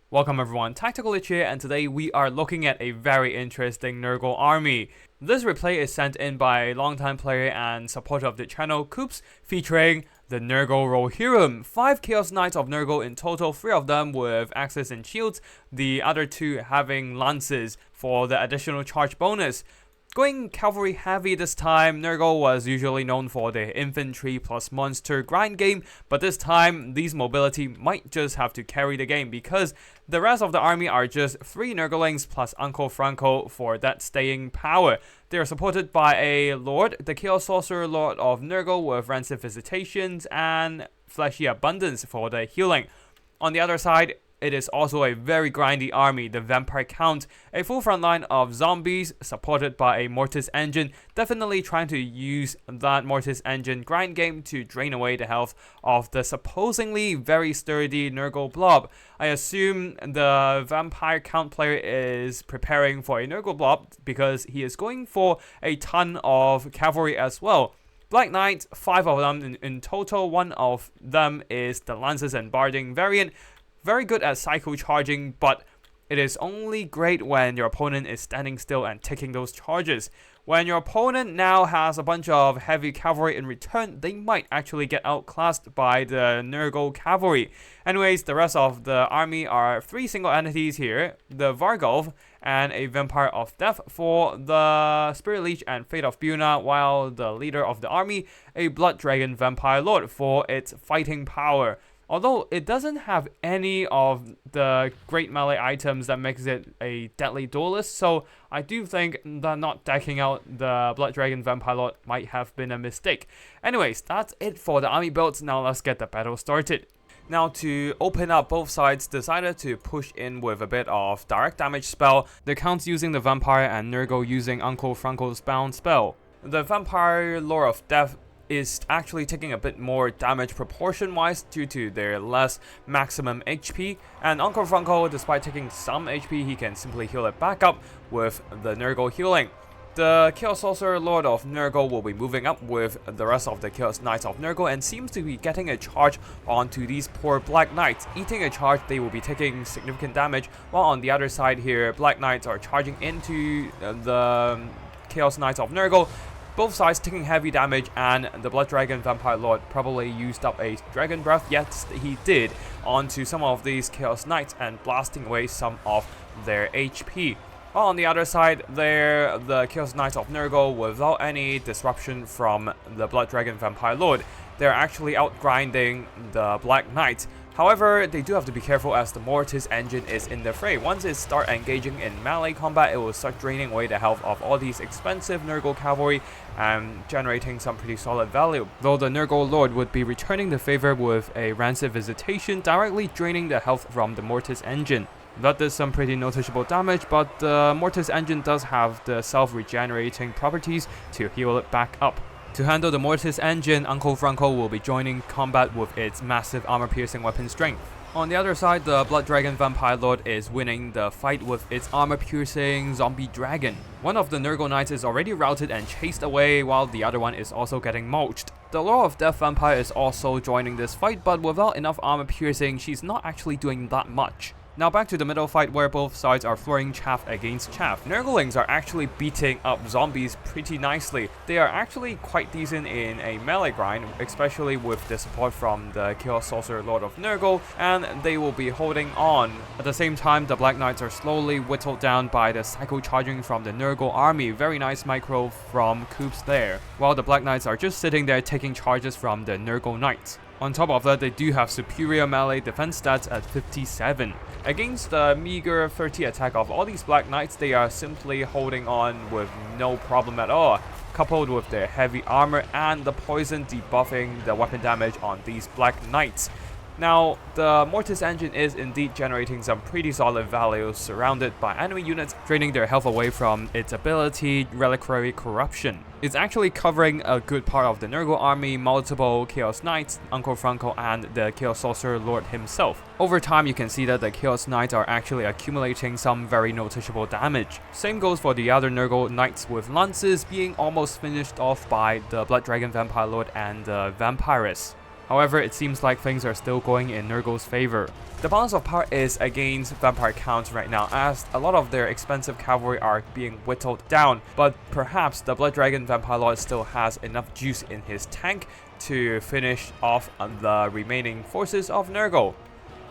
Welcome everyone, Tactical Lich here, and today we are looking at a very interesting Nurgle army. This replay is sent in by a longtime player and supporter of the channel, Coops, featuring the Nurgle Rohirrim. 5 Chaos Knights of Nurgle in total, 3 of them with axes and shields, the other 2 having lances for the additional charge bonus. Going cavalry heavy this time, Nurgle was usually known for their infantry plus monster grind game, but this time, these mobility might just have to carry the game because the rest of the army are just 3 Nurglings plus Uncle Franco for that staying power. They are supported by a Lord, the Chaos Sorcerer Lord of Nurgle with Rancid Visitations and Fleshy Abundance for the healing. On the other side, it is also a very grindy army, the Vampire Count, a full front line of zombies supported by a Mortis Engine, definitely trying to use that Mortis Engine grind game to drain away the health of the supposedly very sturdy Nurgle blob. I assume the Vampire Count player is preparing for a Nurgle blob because he is going for a ton of cavalry as well. Black Knight, 5 of them in total, 1 of them is the Lances and Barding variant. Very good at cycle charging, but it is only great when your opponent is standing still and taking those charges. When your opponent now has a bunch of heavy cavalry in return, they might actually get outclassed by the Nurgle cavalry. Anyways, the rest of the army are 3 single entities here, the Vargolf and a Vampire of Death for the Spirit Leech and Fate of Buna, while the leader of the army, a Blood Dragon Vampire Lord for its fighting power. Although it doesn't have any of the great melee items that makes it a deadly duelist, so I do think that not decking out the Blood Dragon Vampire Lord might have been a mistake. Anyways, that's it for the army builds. Now let's get the battle started. Now to open up, both sides decided to push in with a bit of direct damage spell, the Counts using the Vampire and Nurgle using Uncle Franco's bound spell. The Vampire Lord of Death is actually taking a bit more damage proportion-wise due to their less maximum HP, and Uncle Franco, despite taking some HP, he can simply heal it back up with the Nurgle healing. The Chaos Sorcerer Lord of Nurgle will be moving up with the rest of the Chaos Knights of Nurgle and seems to be getting a charge onto these poor Black Knights. Eating a charge, they will be taking significant damage, while on the other side here, Black Knights are charging into the Chaos Knights of Nurgle. Both sides taking heavy damage, and the Blood Dragon Vampire Lord probably used up a Dragon Breath, yes he did, onto some of these Chaos Knights and blasting away some of their HP. While on the other side there, the Chaos Knights of Nurgle, without any disruption from the Blood Dragon Vampire Lord, they're actually outgrinding the Black Knight. However, they do have to be careful as the Mortis Engine is in the fray. Once it starts engaging in melee combat, it will start draining away the health of all these expensive Nurgle cavalry and generating some pretty solid value. Though the Nurgle Lord would be returning the favor with a Rancid Visitation, directly draining the health from the Mortis Engine. That does some pretty noticeable damage, but the Mortis Engine does have the self-regenerating properties to heal it back up. To handle the Mortis Engine, Uncle Franco will be joining combat with its massive armor-piercing weapon strength. On the other side, the Blood Dragon Vampire Lord is winning the fight with its armor-piercing zombie dragon. One of the Nurgle Knights is already routed and chased away, while the other one is also getting mulched. The Lord of Death Vampire is also joining this fight, but without enough armor-piercing, she's not actually doing that much. Now back to the middle fight where both sides are throwing chaff against chaff. Nurglings are actually beating up zombies pretty nicely. They are actually quite decent in a melee grind, especially with the support from the Chaos Sorcerer Lord of Nurgle, and they will be holding on. At the same time, the Black Knights are slowly whittled down by the cycle charging from the Nurgle army. Very nice micro from Coops there. While the Black Knights are just sitting there taking charges from the Nurgle Knights. On top of that, they do have superior melee defense stats at 57. Against the meager 30 attack of all these Black Knights, they are simply holding on with no problem at all, coupled with their heavy armor and the poison debuffing the weapon damage on these Black Knights. Now, the Mortis Engine is indeed generating some pretty solid value surrounded by enemy units, draining their health away from its ability, Reliquary Corruption. It's actually covering a good part of the Nurgle army, multiple Chaos Knights, Uncle Franco, and the Chaos Sorcerer Lord himself. Over time, you can see that the Chaos Knights are actually accumulating some very noticeable damage. Same goes for the other Nurgle Knights with Lances being almost finished off by the Blood Dragon Vampire Lord and the Vampiress. However, it seems like things are still going in Nurgle's favor. The balance of power is against Vampire Counts right now, as a lot of their expensive cavalry are being whittled down, but perhaps the Blood Dragon Vampire Lord still has enough juice in his tank to finish off the remaining forces of Nurgle.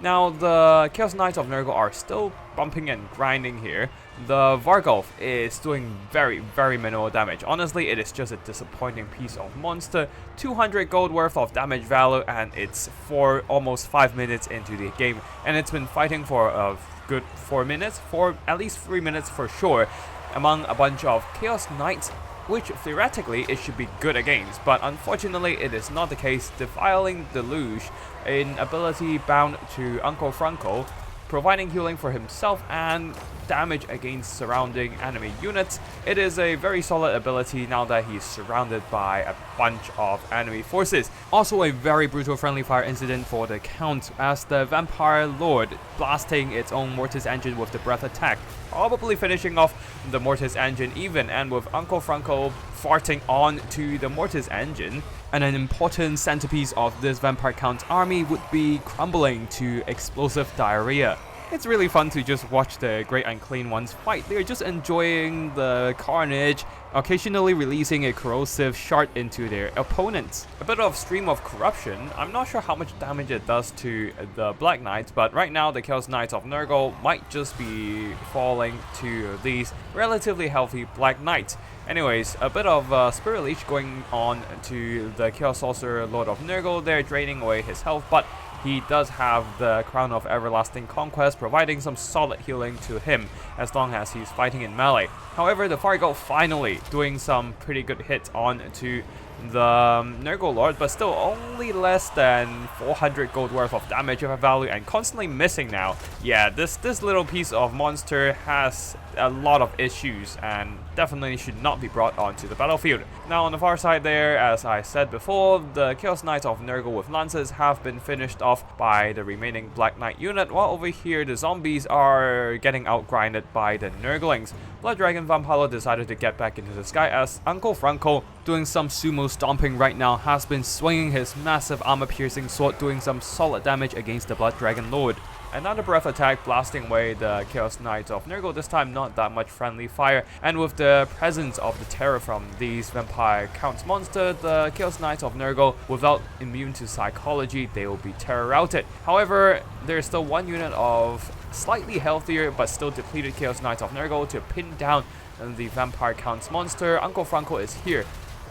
Now, the Chaos Knights of Nurgle are still bumping and grinding here. The Vargolf is doing very, very minimal damage. Honestly, it is just a disappointing piece of monster. 200 gold worth of damage value, and it's for almost 5 minutes into the game. And it's been fighting for a good 4 minutes, for at least 3 minutes for sure, among a bunch of Chaos Knights, which theoretically it should be good against, but unfortunately it is not the case. Defiling Deluge, an ability bound to Uncle Franco, providing healing for himself and damage against surrounding enemy units. It is a very solid ability now that he's surrounded by a bunch of enemy forces. Also a very brutal friendly fire incident for the Count, as the Vampire Lord blasting its own Mortis engine with the breath attack, probably finishing off the Mortis engine even, and with Uncle Franco farting on to the Mortis engine, and an important centerpiece of this Vampire Count army would be crumbling to explosive diarrhea. It's really fun to just watch the Great Unclean Ones fight. They're just enjoying the carnage, occasionally releasing a corrosive shard into their opponents. A bit of Stream of Corruption. I'm not sure how much damage it does to the Black Knights, but right now the Chaos Knights of Nurgle might just be falling to these relatively healthy Black Knights. Anyways, a bit of Spirit Leech going on to the Chaos Sorcerer Lord of Nurgle. They're draining away his health, but he does have the Crown of Everlasting Conquest, providing some solid healing to him as long as he's fighting in melee. However, the Fargo finally doing some pretty good hits on to the Nurgle Lord, but still only less than 400 gold worth of damage value and constantly missing now. Yeah, this little piece of monster has a lot of issues and definitely should not be brought onto the battlefield. Now on the far side there, as I said before, the Chaos Knights of Nurgle with lances have been finished off by the remaining Black Knight unit, while over here the zombies are getting outgrinded by the Nurglings. Blood Dragon Vampire decided to get back into the sky, as Uncle Franco, doing some sumo stomping right now, has been swinging his massive armor-piercing sword, doing some solid damage against the Blood Dragon Lord. Another breath attack blasting away the Chaos Knights of Nurgle, this time not that much friendly fire, and with the presence of the terror from these Vampire Counts monster, the Chaos Knights of Nurgle, without immune to psychology, they will be terror routed. However, there's still one unit of slightly healthier but still depleted Chaos Knights of Nurgle to pin down the Vampire Counts monster. Uncle Franco is here,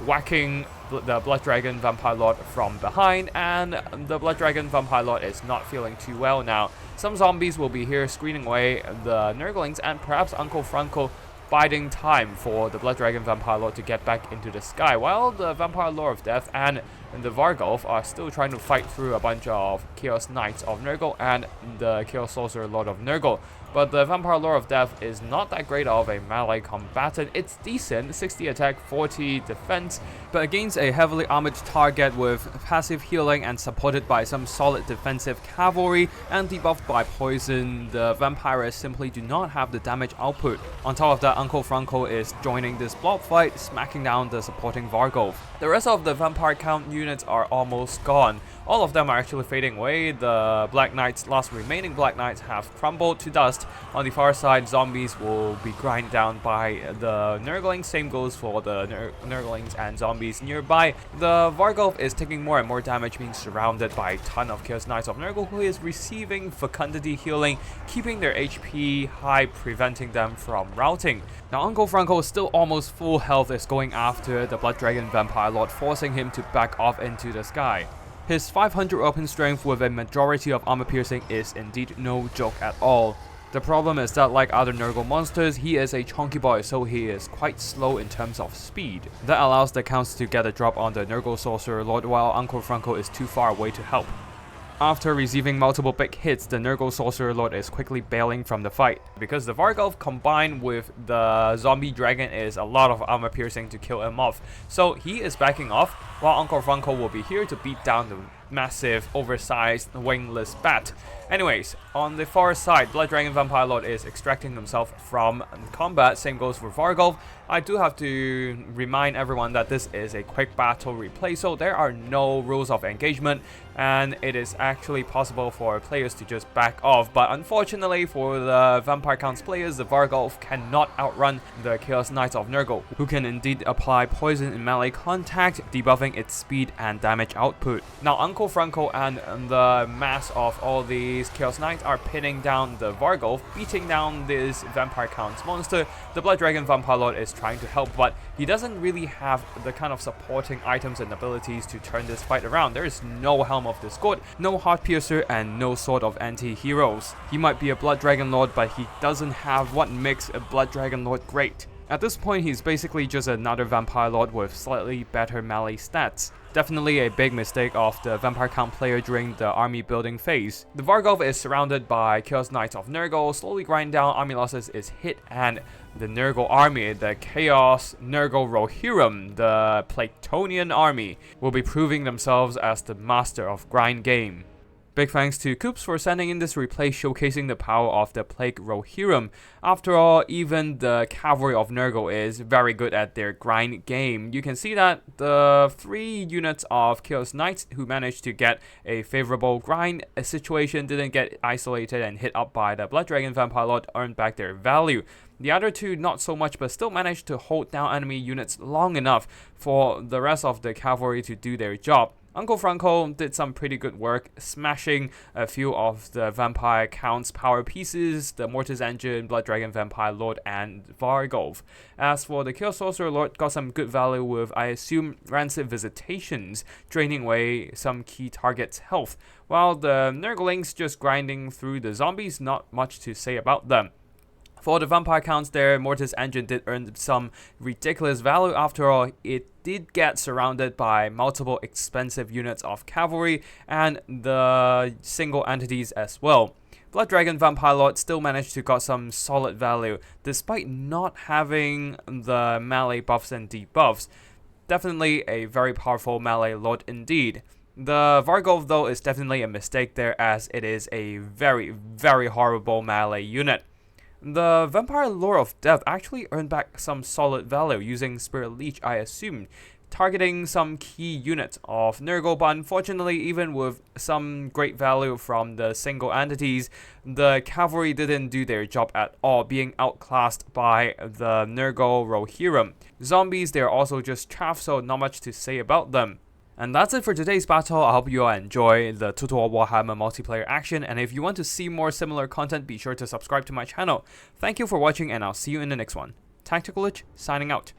whacking the Blood Dragon Vampire Lord from behind, and the Blood Dragon Vampire Lord is not feeling too well now. Some zombies will be here screening away the Nurglings, and perhaps Uncle Franco biding time for the Blood Dragon Vampire Lord to get back into the sky, while the Vampire Lord of Death and the Vargolf are still trying to fight through a bunch of Chaos Knights of Nurgle and the Chaos Sorcerer Lord of Nurgle. But the Vampire Lord of Death is not that great of a melee combatant. It's decent, 60 attack, 40 defense, but against a heavily armored target with passive healing and supported by some solid defensive cavalry and debuffed by poison, the vampires simply do not have the damage output. On top of that, Uncle Franco is joining this blob fight, smacking down the supporting Vargolf. The rest of the Vampire Count units are almost gone. All of them are actually fading away. The Black Knights, last remaining Black Knights, have crumbled to dust. On the far side, zombies will be grind down by the Nurglings. Same goes for the Nurglings and zombies nearby. The Vargolf is taking more and more damage, being surrounded by a ton of Chaos Knights of Nurgle, who is receiving Fecundity healing, keeping their HP high, preventing them from routing. Now Uncle Franco, still almost full health, is going after the Blood Dragon Vampire Lord, forcing him to back off into the sky. His 500 open strength with a majority of armor piercing is indeed no joke at all. The problem is that, like other Nurgle monsters, he is a chunky boy, so he is quite slow in terms of speed. That allows the Counts to get a drop on the Nurgle Sorcerer Lord, while Uncle Franco is too far away to help. After receiving multiple big hits, the Nurgle Sorcerer Lord is quickly bailing from the fight. Because the Vargolf combined with the Zombie Dragon is a lot of armor piercing to kill him off. So he is backing off, while Uncle Franco will be here to beat down the massive, oversized, wingless bat. Anyways, on the far side, Blood Dragon Vampire Lord is extracting himself from combat. Same goes for Vargolf. I do have to remind everyone that this is a quick battle replay, so there are no rules of engagement, and it is actually possible for players to just back off. But unfortunately for the Vampire Counts players, the Vargolf cannot outrun the Chaos Knights of Nurgle, who can indeed apply poison in melee contact, debuffing its speed and damage output. Now Uncle Franco and the mass of all these Chaos Knights are pinning down the Vargolf, beating down this Vampire Counts monster. The Blood Dragon Vampire Lord is trying to help, but he doesn't really have the kind of supporting items and abilities to turn this fight around. There is no Helm of Discord, no Heart Piercer, and no Sword of Anti-Heroes. He might be a Blood Dragon Lord, but he doesn't have what makes a Blood Dragon Lord great. At this point, he's basically just another Vampire Lord with slightly better melee stats. Definitely a big mistake of the Vampire Count player during the army building phase. The Vargolf is surrounded by Chaos Knights of Nurgle, slowly grind down, army losses is hit, and the Nurgle army, the Chaos Nurgle Rohirrim, the Platonian army, will be proving themselves as the master of grind game. Big thanks to Coops for sending in this replay showcasing the power of the Plague Rohirrim. After all, even the Cavalry of Nurgle is very good at their grind game. You can see that the 3 units of Chaos Knights who managed to get a favorable grind situation didn't get isolated and hit up by the Blood Dragon Vampire Lord earned back their value. The other 2 not so much, but still managed to hold down enemy units long enough for the rest of the cavalry to do their job. Uncle Franco did some pretty good work, smashing a few of the Vampire Count's power pieces, the Mortis Engine, Blood Dragon Vampire Lord, and Vargolf. As for the Chaos Sorcerer Lord, got some good value with, I assume, Rancid Visitations, draining away some key targets' health, while the Nurglings just grinding through the zombies, not much to say about them. For the Vampire Counts there, Mortis Engine did earn some ridiculous value. After all, it did get surrounded by multiple expensive units of cavalry and the single entities as well. Blood Dragon Vampire Lord still managed to got some solid value, despite not having the melee buffs and debuffs. Definitely a very powerful melee lord indeed. The Vargolf though is definitely a mistake there, as it is a very, very horrible melee unit. The Vampire Lord of Death actually earned back some solid value using Spirit Leech, I assume, targeting some key units of Nurgle, but unfortunately, even with some great value from the single entities, the cavalry didn't do their job at all, being outclassed by the Nurgle Rohirrim. Zombies, they're also chaff, so not much to say about them. And that's it for today's battle. I hope you all enjoy the Total War Warhammer multiplayer action, and if you want to see more similar content, be sure to subscribe to my channel. Thank you for watching, and I'll see you in the next one. Tactical Lich, signing out.